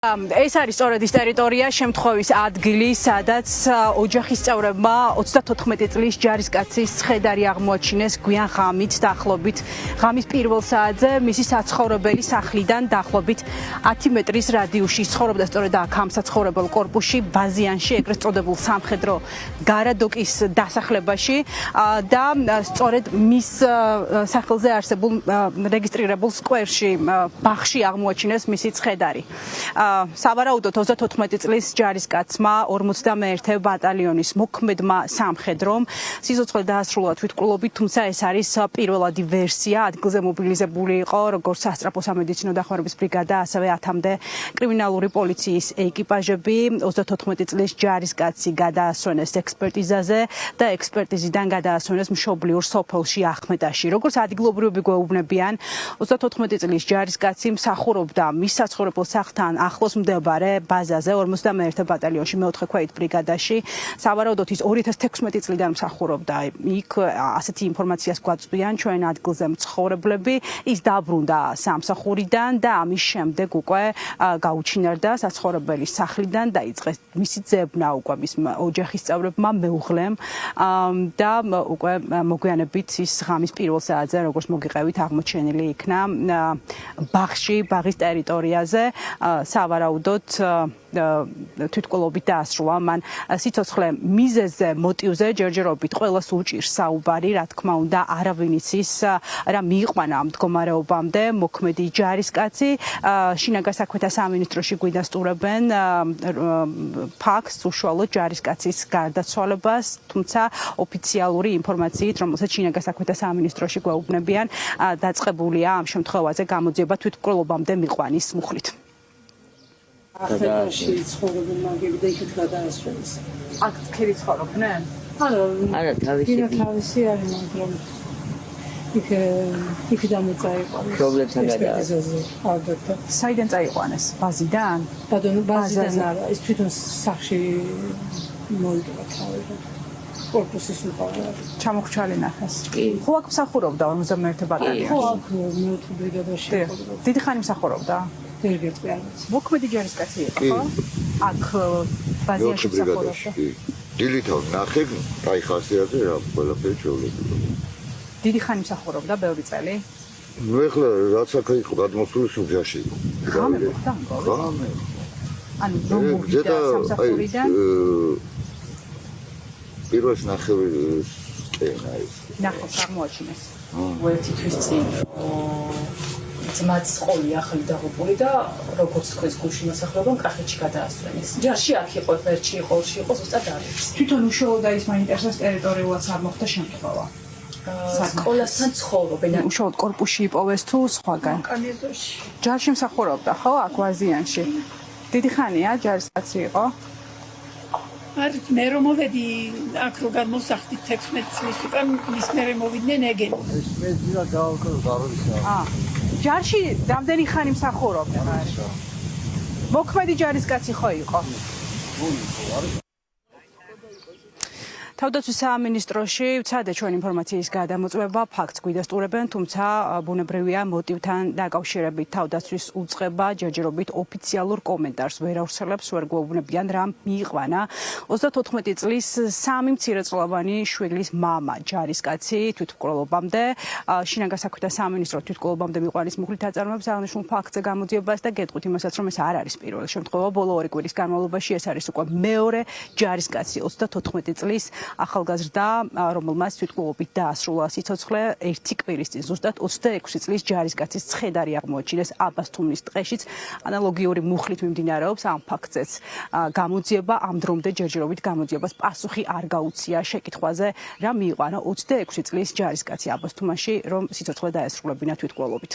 ეს არის სწორედ ის ტერიტორია, შემთხვევის ადგილი, სადაც ოჯახის წევრებმა 34 წლის ჯარისკაცის ცხედარი აღმოაჩინეს გვიან ღამით დაახლოებით ღამის პირველ საათზე მისი საცხოვრებელი სახლიდან დაახლოებით 10 მეტრის რადიუსში ცხოვრობდა სწორედ აქ ამ საცხოვრებელ კორპუსში ბაზიანში ეგრეთ წოდებულ სამხედრო გარადოკის დასახლებაში და სწორედ მის სახელზე არსებულ რეგისტრირებულ სკვერში ბაღში აღმოაჩინეს მისი ცხედარი. სავარაუდოდ 34 წლის ჯარისკაცმა 51 ბატალიონის მოქმედმა სამხედრომ სიცოცხლე დაასრულა თვითმკვლელობით, თუმცა ეს არის პირველადი ვერსია. ადგილზე მობილიზებული იყო როგორც სასწრაფო სამედიცინო დახმარების ბრიგადა, ასევე 10-მდე კრიმინალური პოლიციის ეკიპაჟები. 34 წლის ჯარისკაცი გადაასვენეს ექსპერტიზაზე და ექსპერტიზიდან გადაასვენეს მშობლიურ სოფელში ახმეტაში. როგორც ადგილობრივები გვეუბნებიან, 34 წლის ჯარისკაცი მსახურობდა მის საცხოვრებელ სახლთან ახლოს მდებარე ბაზაზე 51 ბატალიონში მეოთხე ქვეით ბრიგადაში. სავარაუდოდ ის 2016 წლიდან მსახურობდა იქ, ასეთი ინფორმაციას გვაწვდიან ჩვენ ადგილზე მცხოვრებლები. ის დაბრუნდა სამსახურიდან და ამის შემდეგ უკვე გაუჩინარდა საცხოვრებელი სახლიდან, დაიწყეს მისი ძებნა უკვე მის ოჯახის წევრებმა, მეუღლემ და უკვე მოგვიანებით ის ღამის პირველ საათზე, როგორც მოგიყევით, აღმოჩენილი იქნა ბაღში, ბაღის ტერიტორიაზე. სავარაუდოდ თვითმკვლელობით დაასრულა მან სიცოცხლე მიზეზზე, მოტივზე ჯერჯერობით ყველას უჭირს საუბარი, რა თქმა უნდა, არავინ იცის რა მიიყვანა ამ მდგომარეობამდე. მოქმედი ჯარისკაცი შინაგან საქმეთა სამინისტროში გვიდასტურებენ ფაქტს უშუალოდ ჯარისკაცის გარდაცვალებას, თუმცა ოფიციალური ინფორმაციით, რომელსაც შინაგან საქმეთა სამინისტროში გვეუბნებიან, დაწყებულია ამ შემთხვევაზე გამოძიება თვითმკვლელობამდე მიყვანის მუხლით. ახლა ცხოვრობენ მაგები და იქით გადაასვენეს. აქ თქვენი ცხოვრობდნენ? არა, თავისი არის, მაგრამ იქ დამეწაიყვანეს. პრობლემთან გადაასვენეს. საიდან წაიყვანეს? ბაზიდან? ბაზიდან არა, ის თვითონ სახლში მოიგო თავი. კორპუსის უყარა. ჩამოხრჩალი ნახეს. ხო აქ მსახურობდა 51 ბატალიონში. ხო აქ მეოთხე ბრიგადაში იყო. დიდი ხანი მსახურობდა? ერთ-ერთი არის. მოქმედი ჯარისკაცი იყო, ხო? აქ ბაზიაში მსახურობდა. დილითავს ნახე, დაიხასიათე რა, ყველაფერი ჩვეულებრივია. დიდი ხანი მსახურობდა, ბევრი წელი. ნუ ეხლა რაც აქ იყო გადმოსული სუძაში იყო. ღამე მოხდა? ღამე. ანუ რომ მოვიდა სამსახურიდან? პირველს ნახევი კენა ის. ნახეს აღმოაჩინეს. ერთი თვის წინ ძმაც ყოლი ახალი დაღუპული და როგორც თქვენს გულში მოსახლებამ კახეთში გადაასვენეს. ჯარში აქ იყო, ღერში იყო, ორში იყო, ზუსტად არ არის. თვითონ უშუალოდ ის მაინტერესებს ტერიტორიულად არ მოხდა შემთხვევა. სკოლასთან ცხოვრობენ. უშუალოდ კორპუსში იპოვეს თუ სხვაგან? კანედოში. ჯარში მსახურობდა, ხო, აქ ბაზიანში. დიდი ხანია ჯარისკაცი იყო? არის მე რომ მოვედი აქ რო გადმოსახლით 16 წლის უკან ის მე მოვიდნენ ეგენი. ეს მე ძილა გავაკეთე გაროისა. ჯარში რამდენი ხანი მსახურობდა? მოქმედი ჯარისკაცი ხო იყო? თავდაცვის სამინისტროში ვცადე ჩვენ ინფორმაციის გადამოწმება, ფაქტს გვიდასტურებენ, თუმცა ბუნებრივია მოტივთან დაკავშირებით თავდაცვის უწყება ჯერჯერობით ოფიციალურ კომენტარს ვერ ავრცელებს, ვერ გვეუბნებიან რა მიიყვანა 34 წლის სამი მცირეწლოვანი შვილის მამა ჯარისკაცი თვითმკვლელობამდე. შინაგან საქმეთა სამინისტრო თვითმკვლელობამდე მიყვანის მუხლით აწარმოებს აღნიშნულ ფაქტზე გამოძიებას და გეტყვით იმასაც, რომ ეს არ არის პირველი შემთხვევა. ბოლო 2 კვირის განმავლობაში ეს არის უკვე მეორე ჯარისკაცი 34 წლის ახალგაზრდა, რომელმაც თვითმკვლელობით დაასრულა სიცოცხლე ერთი კვირის წინ, ზუსტად 26 წლის ჯარისკაცის ცხედარი აღმოაჩინეს აბასთუმნის ტყეშიც. ანალოგიური მუხლით მიმდინარეობს ამ ფაქტზეც გამოძიება, ამ დრომდე ჯერჯერობით გამოძიებას პასუხი არ გაუწია შეკითხვაზე, რა მიიყვანა 26 წლის ჯარისკაცი აბასთუმაში, რომ სიცოცხლე დაესრულებინა თვითმკვლელობით.